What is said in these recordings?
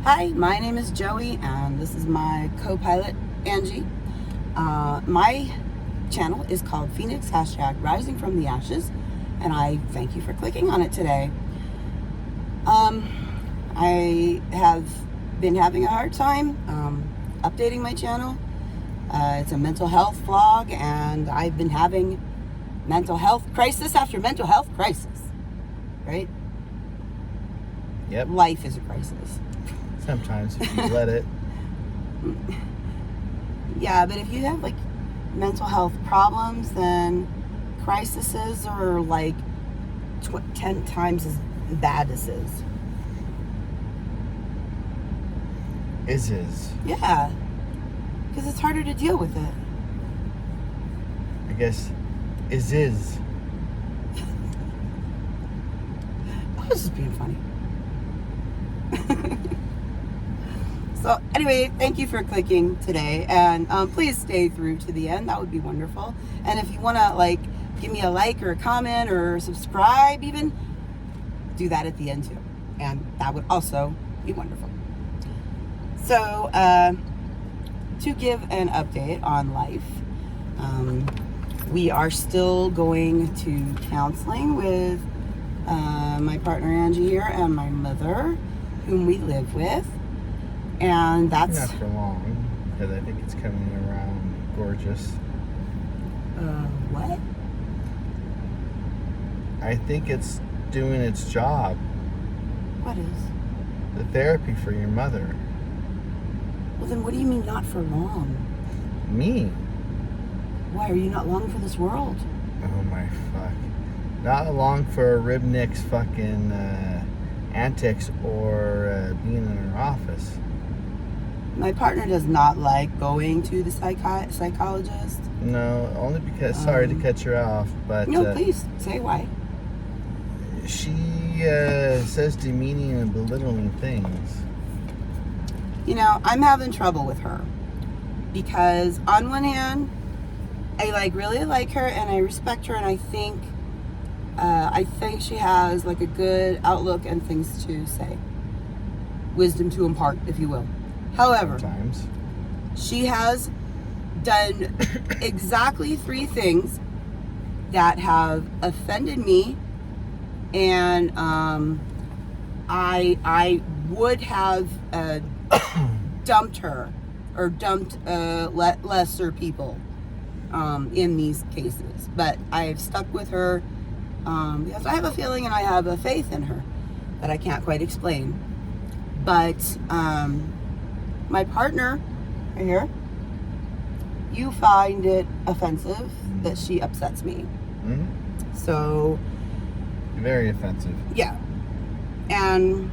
Hi, my name is Joey, and this is my co-pilot, Angie. My channel is called Phoenix, #RisingFromTheAshes, and I thank you for clicking on it today. I have been having a hard time updating my channel. It's a mental health vlog, and I've been having mental health crisis after mental health crisis, right? Yep. Life is a crisis. Sometimes if you let it. Yeah, but if you have like mental health problems, then crises are like 10 times as bad as is. Is. Yeah, because it's harder to deal with it. I guess is. I was just being funny. So anyway, thank you for clicking today, and please stay through to the end. That would be wonderful. And if you want to like give me a like or a comment or subscribe even, do that at the end too, and that would also be wonderful. So to give an update on life, we are still going to counseling with my partner Angie here and my mother, whom we live with. And that's Not for long, because I think it's coming around gorgeous. What? I think it's doing its job. What is? The therapy for your mother. Well, then what do you mean not for long? Me. Why are you not long for this world? Oh my fuck. Not long for Ribnick's fucking antics or being in her office. My partner does not like going to the psychologist. No, only because, sorry to cut you off, but... No, please, say why. She says demeaning and belittling things. You know, I'm having trouble with her. Because on one hand, I really like her and I respect her, and I think she has like a good outlook and things to say. Wisdom to impart, if you will. However, Sometimes. she has done exactly 3 things that have offended me, and I would have dumped her or dumped lesser people in these cases, but I've stuck with her because I have a feeling and I have a faith in her that I can't quite explain. But my partner, right here, you find it offensive that she upsets me. Mm-hmm. So, Very offensive. yeah. And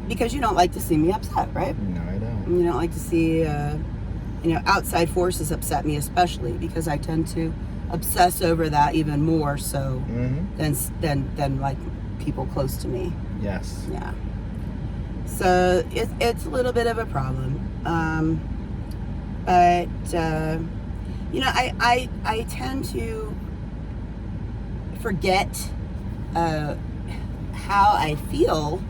because you don't like to see me upset, right? No, I don't. You don't like to see, outside forces upset me, especially because I tend to obsess over that even more so than like people close to me. Yes. Yeah. So it's a little bit of a problem. But I tend to forget how I feel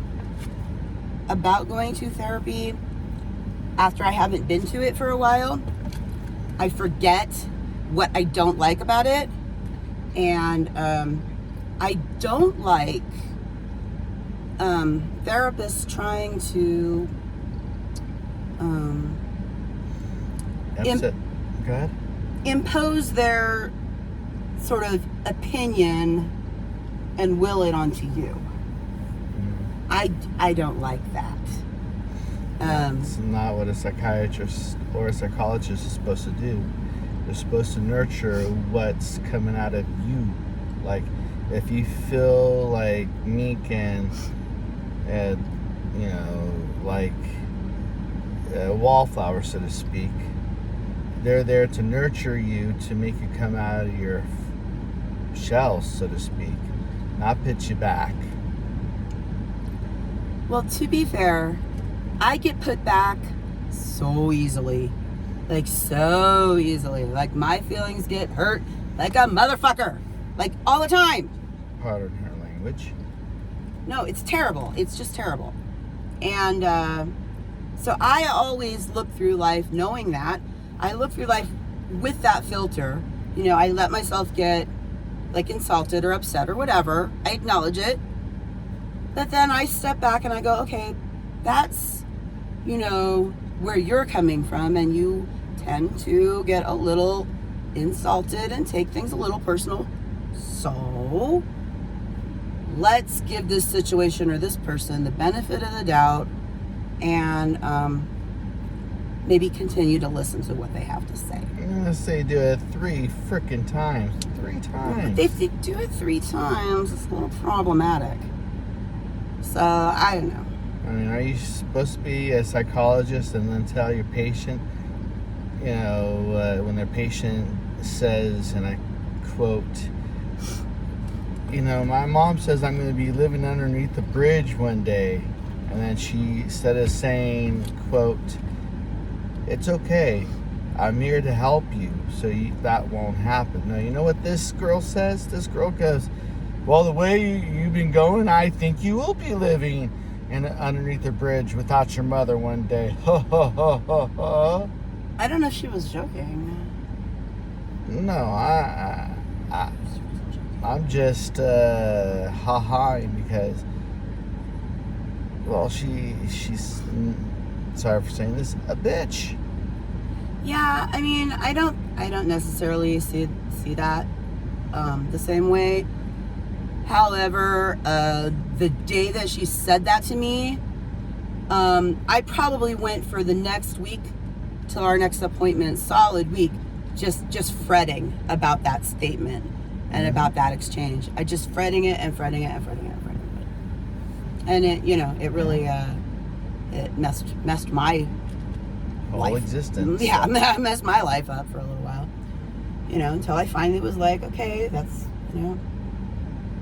about going to therapy after I haven't been to it for a while. I forget what I don't like about it, and I don't like therapists trying to Go ahead. impose their sort of opinion and will it onto you. I don't like that. It's not what a psychiatrist or a psychologist is supposed to do. They're supposed to nurture what's coming out of you. Like, if you feel like meek and like a wallflower, so to speak, they're there to nurture you, to make you come out of your shell, so to speak, not pitch you back. Well, to be fair, I get put back so easily. Like, so easily. Like, my feelings get hurt like a motherfucker. Like, all the time. Pardon her language. No, it's terrible. It's just terrible. And So I always look through life knowing that. I look through life with that filter. You know, I let myself get like insulted or upset or whatever. I acknowledge it. But then I step back and I go, okay, that's, you know, where you're coming from, and you tend to get a little insulted and take things a little personal. So let's give this situation or this person the benefit of the doubt and maybe continue to listen to what they have to say. I'm gonna say do it 3 freaking times. 3 times. If they do it 3 times, it's a little problematic. So I don't know. I mean, are you supposed to be a psychologist and then tell your patient, you know, when their patient says, and I quote, you know, my mom says I'm going to be living underneath the bridge one day. And then she, instead of saying, quote, it's okay, I'm here to help you, so that won't happen. No, you know what this girl says? This girl goes, well, the way you've been going, I think you will be living underneath the bridge without your mother one day. Ha ha ha ha ha. I don't know if she was joking. No, I'm just ha-haing because, well, she's, sorry for saying this, a bitch. Yeah, I mean, I don't necessarily see that the same way. However, the day that she said that to me, I probably went for the next week till our next appointment, solid week, just fretting about that statement and about that exchange. I just fretting it and fretting it and fretting it and fretting it. And it, you know, it really it messed my whole life. Existence. Yeah, messed my life up for a little while. You know, until I finally was like, okay, that's, you know,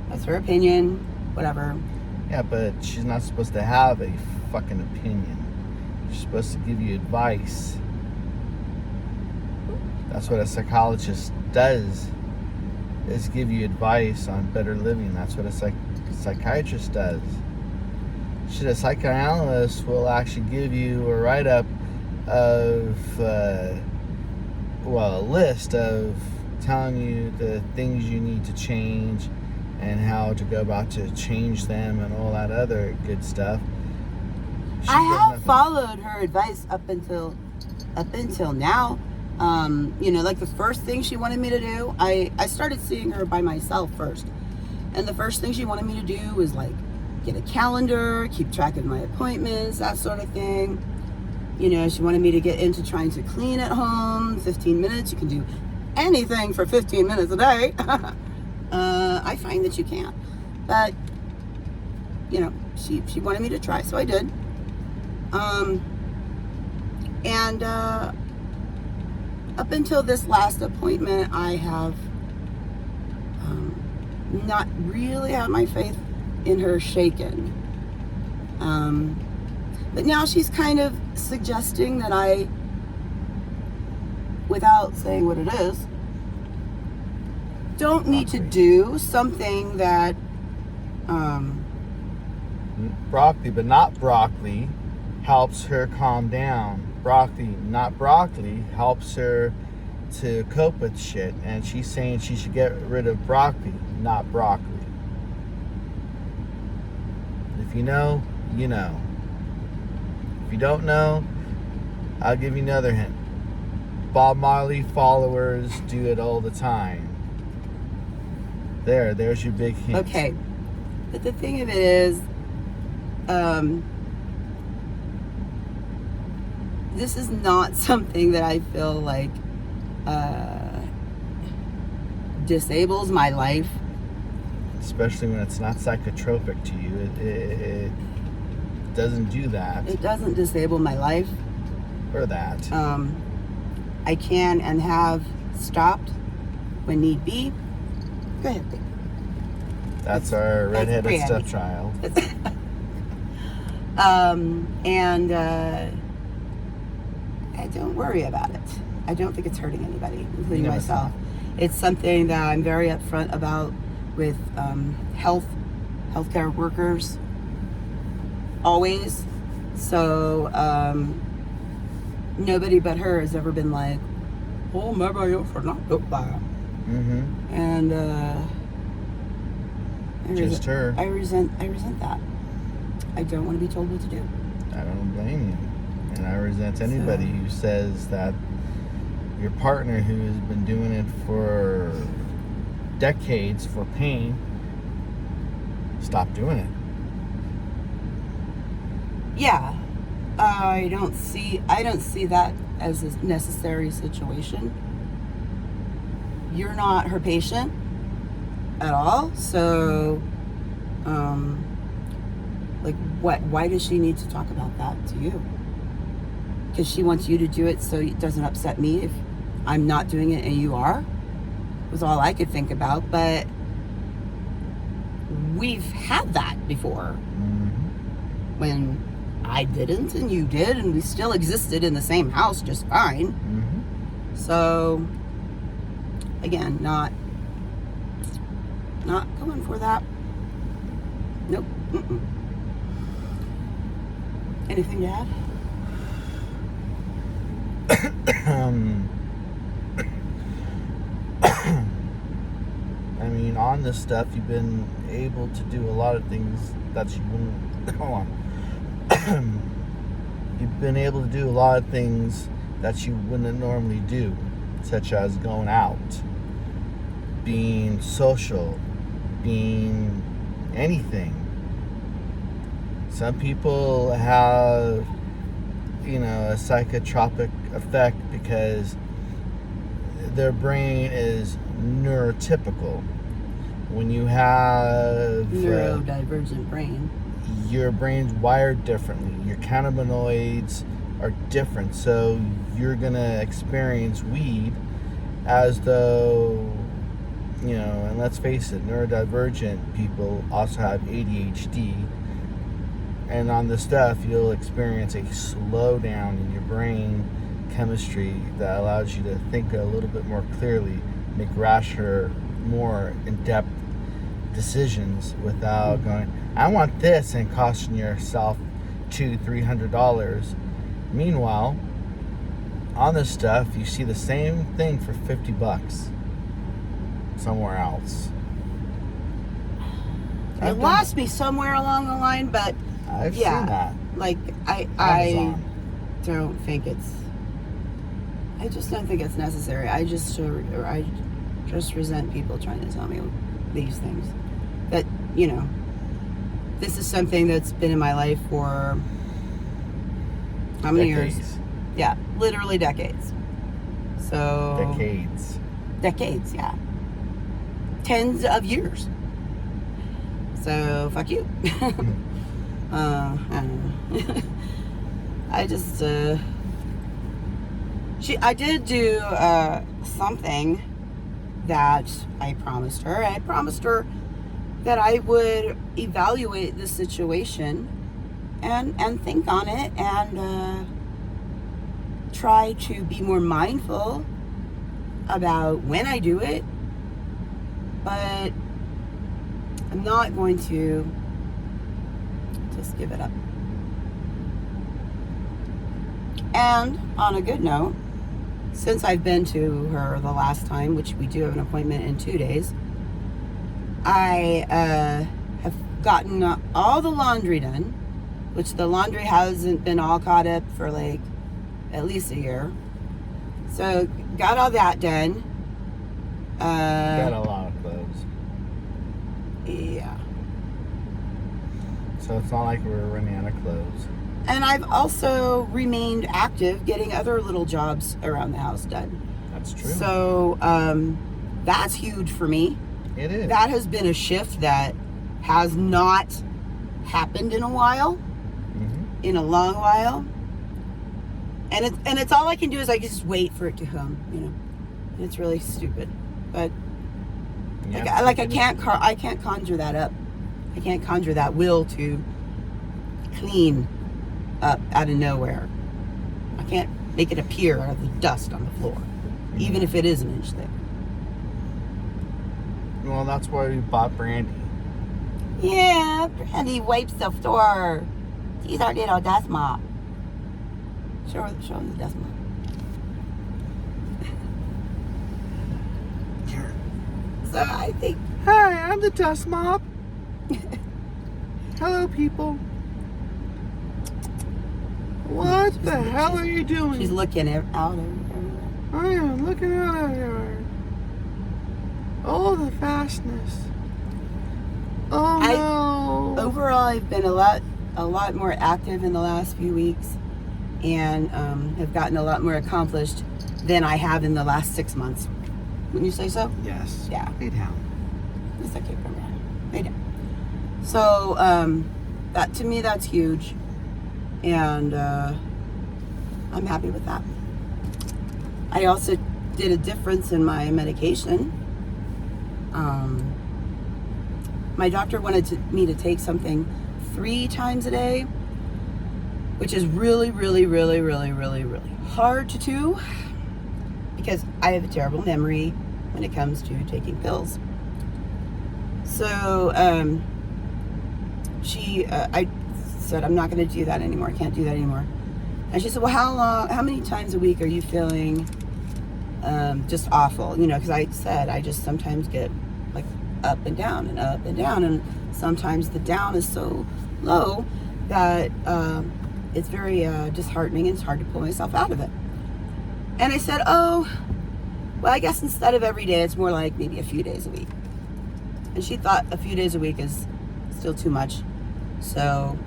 that's her opinion, whatever. Yeah, but she's not supposed to have a fucking opinion. She's supposed to give you advice. That's what a psychologist does, is give you advice on better living. That's what a psychiatrist does. A psychoanalyst will actually give you a write-up of, a list of telling you the things you need to change and how to go about to change them and all that other good stuff. I have followed her advice up until now. You know, like the first thing she wanted me to do, I started seeing her by myself first. And the first thing she wanted me to do was like get a calendar, keep track of my appointments, that sort of thing. You know, she wanted me to get into trying to clean at home, 15 minutes. You can do anything for 15 minutes a day. I find that you can't. But, you know, she wanted me to try, so I did. And up until this last appointment, I have not really had my faith in her shaken. But now she's kind of suggesting that I, without saying what it is, don't need to do something that broccoli, but not broccoli, helps her calm down. Broccoli, not broccoli, helps her to cope with shit. And she's saying she should get rid of broccoli, not broccoli. If you know, you know. If you don't know, I'll give you another hint. Bob Marley followers do it all the time. There's your big hint. Okay. But the thing of it is, this is not something that I feel like disables my life. Especially when it's not psychotropic to you. It doesn't do that. It doesn't disable my life. Or that. I can and have stopped when need be. Go ahead, babe. That's our redheaded stepchild. And I don't worry about it. I don't think it's hurting anybody, including myself. It's something that I'm very upfront about with healthcare workers. Always. So, nobody but her has ever been like, oh, maybe you should not do that. Mm-hmm. And, Just her. I resent that. I don't want to be told what to do. I don't blame you. And I resent anybody who says that your partner who has been doing it for decades for pain, stop doing it. Yeah. I don't see that as a necessary situation. You're not her patient at all, so why does she need to talk about that to you? Because she wants you to do it so it doesn't upset me if I'm not doing it and you are, was all I could think about. But we've had that before. Mm-hmm. When I didn't and you did, and we still existed in the same house just fine. Mm-hmm. So again, not going for that. Nope. Mm-mm. Anything to add? I mean, on this stuff, you've been able to do a lot of things that you wouldn't. Hold on. You've been able to do a lot of things that you wouldn't normally do, such as going out, being social, being anything. Some people have, a psychotropic effect because their brain is neurotypical. When you have neurodivergent brain, your brain's wired differently. Your cannabinoids are different, so you're gonna experience weed as though, and let's face it, neurodivergent people also have ADHD. And on this stuff, you'll experience a slowdown in your brain chemistry that allows you to think a little bit more clearly, make rasher, more in-depth decisions without going, I want this, and costing yourself $200-$300. Meanwhile, on this stuff, you see the same thing for $50 somewhere else. It lost me somewhere along the line, but I've seen that. Like I don't think I just don't think it's necessary. I just resent people trying to tell me these things. That, this is something that's been in my life for how many years? Yeah, literally decades. So Decades, yeah. Tens of years. So fuck you. I don't know. I did do something that I promised her. I promised her that I would evaluate the situation and think on it and try to be more mindful about when I do it. But I'm not going to just give it up. And on a good note, since I've been to her the last time, which we do have an appointment in 2 days, I have gotten all the laundry done, which the laundry hasn't been all caught up for like at least a year. So got all that done. Got a lot of clothes. Yeah. So it's not like we're running out of clothes. And I've also remained active getting other little jobs around the house done. That's true. So that's huge for me. It is. That has been a shift that has not happened in a while, in a long while. And it's all I can do is I just wait for it to come, And it's really stupid, but yeah, I can't conjure that up. I can't conjure that will to clean up out of nowhere. I can't make it appear out of the dust on the floor, even if it is an inch thick. Well, that's why we bought Brandy. Yeah, Brandy wipes the floor. She's our little dust mop. Show them the dust mop. So I think... Hi, I'm the dust mop. Hello, people. What the hell are you doing? She's looking out everywhere. I am looking out everywhere. Oh, the fastness. Oh, no. Overall, I've been a lot more active in the last few weeks, and have gotten a lot more accomplished than I have in the last 6 months. Wouldn't you say so? Yes. Yeah. Lay down. Yes, I can't come down. Lay down. So, that to me, that's huge, and I'm happy with that. I also did a difference in my medication. My doctor wanted me to take something 3 times a day, which is really, really, really, really, really, really hard to do because I have a terrible memory when it comes to taking pills. So I said, I'm not going to do that anymore. I can't do that anymore. And she said, well, how many times a week are you feeling just awful? You know, because I said I just sometimes get like up and down and up and down, and sometimes the down is so low that it's very disheartening, and it's hard to pull myself out of it. And I said, oh, well, I guess instead of every day, it's more like maybe a few days a week. And she thought a few days a week is still too much, so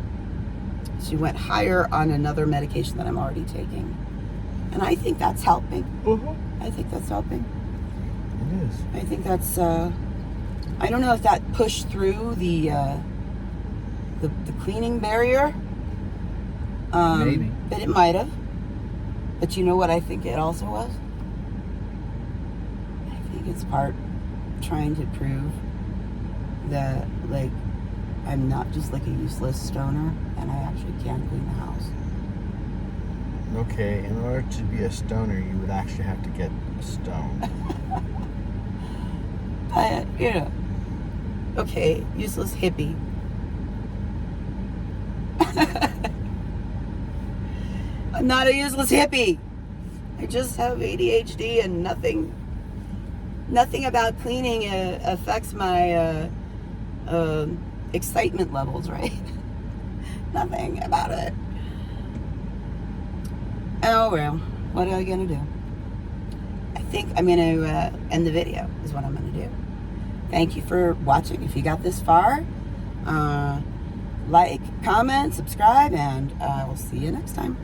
she went higher on another medication that I'm already taking, and I think that's helping. I think that's helping. It is. I think that's I don't know if that pushed through the cleaning barrier. Maybe. But it might have. But you know what I think it also was? I think it's part trying to prove that, like, I'm not just like a useless stoner, and I actually can clean the house. Okay, in order to be a stoner, you would actually have to get stoned. But, you know, okay, useless hippie. I'm not a useless hippie. I just have ADHD, and nothing about cleaning affects my excitement levels, right? Nothing about it. Oh well, what are I gonna do? I think I'm gonna end the video is what I'm gonna do. Thank you for watching. If you got this far, like, comment, subscribe, and we'll see you next time.